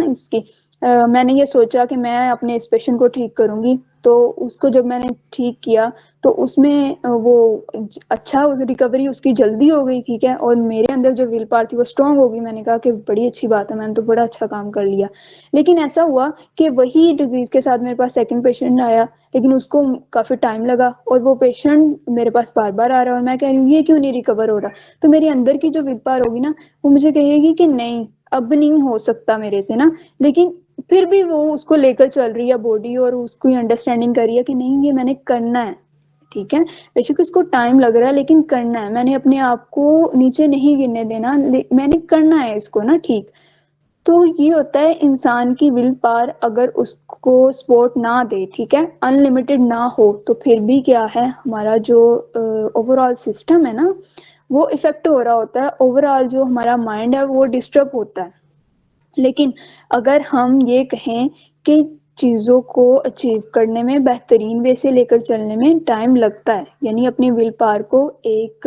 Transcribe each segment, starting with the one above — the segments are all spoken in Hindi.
इसकी, मैंने ये सोचा कि मैं अपने इस पेशेंट को ठीक करूँगी, तो उसको जब मैंने ठीक किया तो उसमें वो अच्छा रिकवरी उसकी जल्दी हो गई, ठीक है, और मेरे अंदर जो विल पावर थी वो स्ट्रॉन्ग हो गई। मैंने कहा कि बड़ी अच्छी बात है, मैंने तो बड़ा अच्छा काम कर लिया। लेकिन ऐसा हुआ कि वही डिजीज़ के साथ मेरे पास सेकंड पेशेंट आया, लेकिन उसको काफ़ी टाइम लगा और वो पेशेंट मेरे पास बार-बार आ रहा है और मैं कह रही हूँ ये क्यों नहीं रिकवर हो रहा? तो मेरे अंदर की जो विल पावर होगी ना, वो मुझे कहेगी कि नहीं, अब नहीं हो सकता मेरे से ना, लेकिन फिर भी वो उसको लेकर चल रही है बॉडी और उसकी अंडरस्टैंडिंग कर रही है कि नहीं ये मैंने करना है, ठीक है। बेशक इसको टाइम लग रहा है लेकिन करना है, मैंने अपने आप को नीचे नहीं गिरने देना, मैंने करना है इसको ना ठीक। तो ये होता है इंसान की विल पावर अगर उसको सपोर्ट ना दे, ठीक है, अनलिमिटेड ना हो, तो फिर भी क्या है, हमारा जो ओवरऑल सिस्टम है ना वो इफेक्ट हो रहा होता है, ओवरऑल जो हमारा माइंड है वो डिस्टर्ब होता है। लेकिन अगर हम ये कहें कि चीज़ों को अचीव करने में बेहतरीन वे से लेकर चलने में टाइम लगता है, यानी अपनी विल पावर को एक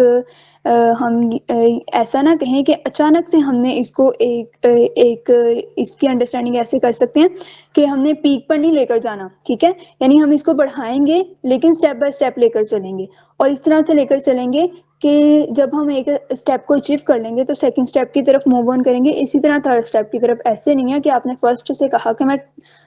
ऐसा ना कहें कि अचानक से हमने इसको एक इसकी अंडरस्टैंडिंग ऐसे कर सकते हैं कि हमने पीक पर नहीं लेकर जाना, ठीक है, यानी हम इसको बढ़ाएंगे लेकिन स्टेप बाय स्टेप लेकर चलेंगे और इस तरह से लेकर चलेंगे कि जब हम एक स्टेप को अचीव कर लेंगे तो सेकंड स्टेप की तरफ मूव ऑन करेंगे, इसी तरह थर्ड स्टेप की तरफ। ऐसे नहीं है कि आपने फर्स्ट से कहा कि मैं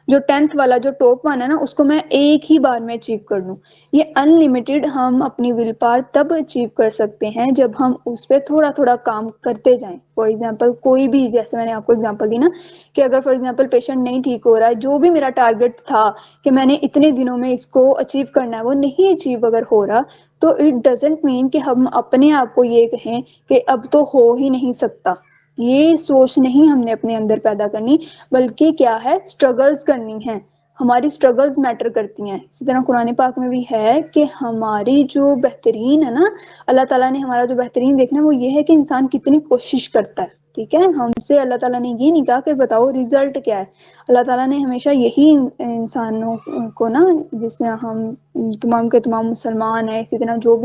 जो 10th वाला जो टॉप वन है ना उसको मैं एक ही बार में अचीव कर लूँ। ये अनलिमिटेड हम अपनी विल पावर तब अचीव कर सकते हैं जब हम उस पर थोड़ा थोड़ा काम करते जाएं। फॉर एग्जाम्पल कोई भी, जैसे मैंने आपको एग्जाम्पल दी ना कि अगर फॉर एग्जाम्पल पेशेंट नहीं ठीक हो रहा है, जो भी मेरा टारगेट था कि मैंने इतने दिनों में इसको अचीव करना है वो नहीं अचीव अगर हो रहा, तो इट डजेंट मीन कि हम अपने आप को ये कहें कि अब तो हो ही नहीं सकता। ये सोच नहीं हमने अपने अंदर पैदा करनी, बल्कि क्या है, स्ट्रगल्स करनी है। हमारी स्ट्रगल्स मैटर करती हैं। इसी तरह कुरान पाक में भी है कि हमारी जो बेहतरीन है ना, अल्लाह ताला ने हमारा जो बेहतरीन देखना है वो ये है कि इंसान कितनी कोशिश करता है, ठीक है। हमसे अल्लाह ताला ने ये नहीं कहा कि बताओ रिजल्ट क्या है। अल्लाह ताला ने हमेशा यही इंसानों को ना, जिससे हम तमाम के तमाम मुसलमान हैं, इसी तरह जो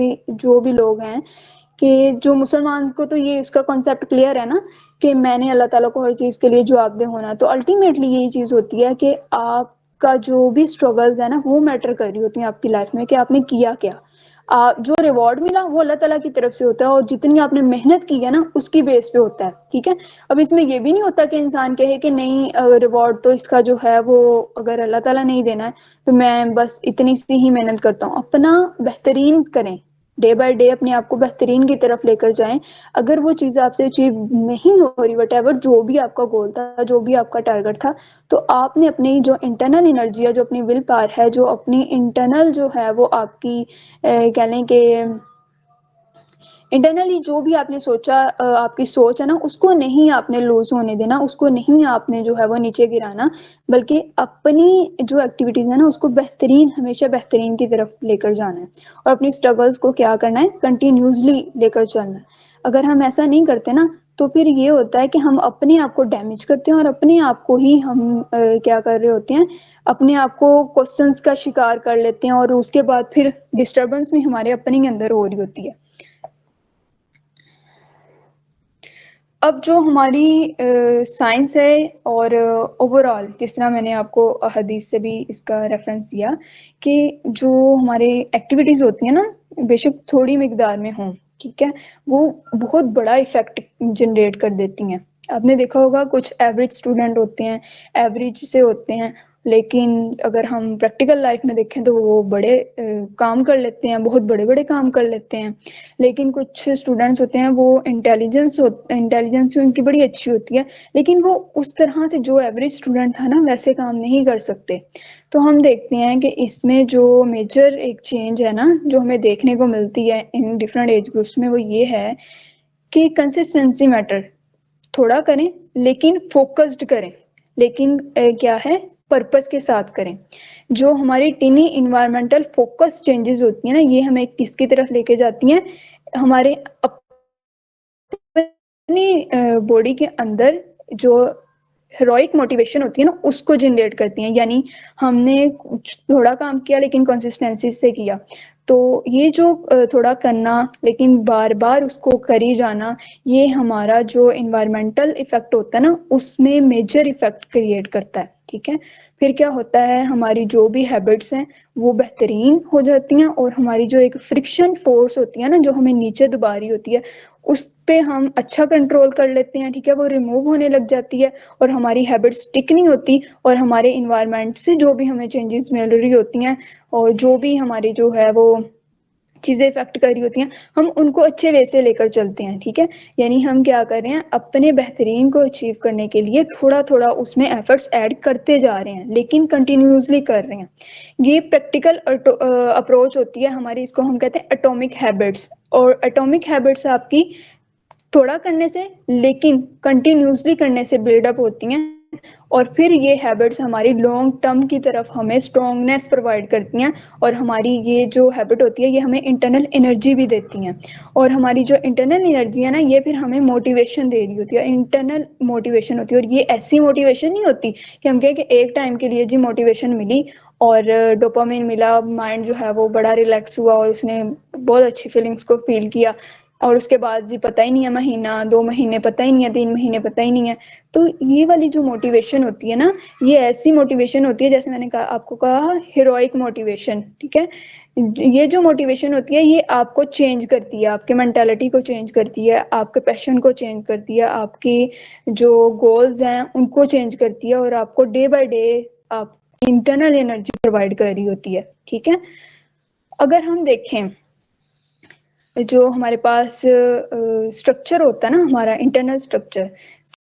भी लोग हैं, कि जो मुसलमान को तो ये इसका कॉन्सेप्ट क्लियर है ना कि मैंने अल्लाह ताला को हर चीज़ के लिए जवाबदेह होना है। तो अल्टीमेटली यही चीज़ होती है कि आपका जो भी स्ट्रगल्स है ना वो मैटर कर रही होती हैं आपकी लाइफ में कि आपने किया क्या। जो रिवॉर्ड मिला वो अल्लाह ताला की तरफ से होता है और जितनी आपने मेहनत की है ना उसकी बेस पे होता है, ठीक है। अब इसमें ये भी नहीं होता कि इंसान कहे कि नहीं रिवॉर्ड तो इसका जो है वो अगर अल्लाह ताला नहीं देना है तो मैं बस इतनी सी ही मेहनत करता हूँ। अपना बेहतरीन करें, डे बाय डे अपने आप को बेहतरीन की तरफ लेकर जाएं। अगर वो चीज़ आपसे अचीव नहीं हो रही, वटेवर जो भी आपका गोल था, जो भी आपका टारगेट था, तो आपने अपनी जो इंटरनल एनर्जी है, जो अपनी विल पावर है, जो अपनी इंटरनल जो है वो आपकी कह लें कि इंटरनली जो भी आपने सोचा, आपकी सोच है ना उसको नहीं आपने लूज होने देना, उसको नहीं आपने जो है वो नीचे गिराना, बल्कि अपनी जो एक्टिविटीज है ना उसको बेहतरीन, हमेशा बेहतरीन की तरफ लेकर जाना है और अपनी स्ट्रगल्स को क्या करना है, कंटिन्यूसली लेकर चलना है। अगर हम ऐसा नहीं करते ना तो फिर ये होता है कि हम अपने आप को डैमेज करते हैं और अपने आप को ही हम क्या कर रहे होते हैं, अपने आप को क्वेश्चंस का शिकार कर लेते हैं और उसके बाद फिर डिस्टर्बेंस भी हमारे अपने ही अंदर हो रही होती है। अब जो हमारी साइंस है और ओवरऑल, जिस तरह मैंने आपको हदीस से भी इसका रेफरेंस दिया कि जो हमारे एक्टिविटीज़ होती हैं ना, बेशक थोड़ी मिकदार में हों, ठीक है, वो बहुत बड़ा इफ़ेक्ट जनरेट कर देती हैं। आपने देखा होगा कुछ एवरेज स्टूडेंट होते हैं, एवरेज से होते हैं, लेकिन अगर हम प्रैक्टिकल लाइफ में देखें तो वो बड़े काम कर लेते हैं, बहुत बड़े-बड़े काम कर लेते हैं। लेकिन कुछ स्टूडेंट्स होते हैं वो इंटेलिजेंस उनकी बड़ी अच्छी होती है, लेकिन वो उस तरह से जो एवरेज स्टूडेंट था ना वैसे काम नहीं कर सकते। तो हम देखते हैं कि इसमें जो मेजर एक चेंज है ना जो हमें देखने को मिलती है इन डिफरेंट एज ग्रुप्स में, वो ये है कि कंसिस्टेंसी मैटर। थोड़ा करें लेकिन फोकस्ड करें, लेकिन क्या है, पर्पस के साथ करें। जो हमारी टिनी इन्वायरमेंटल फोकस चेंजेस होती हैं ना, ये हमें किसकी तरफ लेके जाती हैं, हमारे अपनी बॉडी के अंदर जो हेरोइक मोटिवेशन होती है ना, उसको जनरेट करती हैं। यानी हमने थोड़ा काम किया लेकिन कंसिस्टेंसी से किया, तो ये जो थोड़ा करना लेकिन बार-बार उसको करी जाना, ये हमारा जो एनवायरमेंटल इफ़ेक्ट होता है ना, उसमें मेजर इफ़ेक्ट क्रिएट करता है, ठीक है? फिर क्या होता है, हमारी जो भी हैबिट्स हैं, वो बेहतरीन हो जाती हैं और हमारी जो एक फ्रिक्शन फ़ोर्स होती है ना, जो हमें नीचे दबा रही होती है, उस पे हम अच्छा कंट्रोल कर लेते हैं, ठीक है? वो रिमूव होने लग जाती है और हमारी हैबिट्स स्टिक नहीं होती और हमारे एनवायरनमेंट से जो भी हमें चेंजेस मिल रही होती हैं और जो भी हमारी जो है वो चीज़ें इफ़ेक्ट कर रही होती हैं, हम उनको अच्छे वे से लेकर चलते हैं, ठीक है? यानी हम क्या कर रहे हैं, अपने बेहतरीन को अचीव करने के लिए थोड़ा-थोड़ा उसमें एफ़र्ट्स ऐड करते जा रहे हैं, लेकिन कंटिन्यूअसली कर रहे हैं। ये प्रैक्टिकल अप्रोच होती है हमारी, इसको हम कहते हैं एटॉमिक हैबिट्स। और एटॉमिक हैबिट्स आपकी थोड़ा करने से लेकिन कंटिन्यूअसली करने से बिल्डअप होती हैं और फिर ये हैबिट्स हमारी लॉन्ग टर्म की तरफ हमें स्ट्रॉन्गनेस प्रोवाइड करती हैं और हमारी ये जो हैबिट होती है ये हमें इंटरनल एनर्जी भी देती हैं और हमारी जो इंटरनल एनर्जी है ना, ये फिर हमें मोटिवेशन दे रही होती है, इंटरनल मोटिवेशन होती है। और ये ऐसी मोटिवेशन नहीं होती कि हम कहें कि एक टाइम के लिए जी मोटिवेशन मिली और डोपामिन मिला, माइंड जो है वो बड़ा रिलैक्स हुआ और उसने बहुत अच्छी फीलिंग्स को फील किया और उसके बाद जी पता ही नहीं है, महीना 2 महीने पता ही नहीं है, 3 महीने पता ही नहीं है। तो ये वाली जो मोटिवेशन होती है ना, ये ऐसी मोटिवेशन होती है, जैसे मैंने आपको कहा हेरोइक मोटिवेशन, ठीक है? ये जो मोटिवेशन होती है ये आपको चेंज करती है, आपके मेंटालिटी को चेंज करती है, आपके पैशन को चेंज करती है, आपकी जो गोल्स हैं उनको चेंज करती है और आपको डे बाय डे आप इंटरनल एनर्जी प्रोवाइड कर रही होती है, ठीक है? अगर हम देखें जो हमारे पास स्ट्रक्चर होता है ना, हमारा इंटरनल स्ट्रक्चर,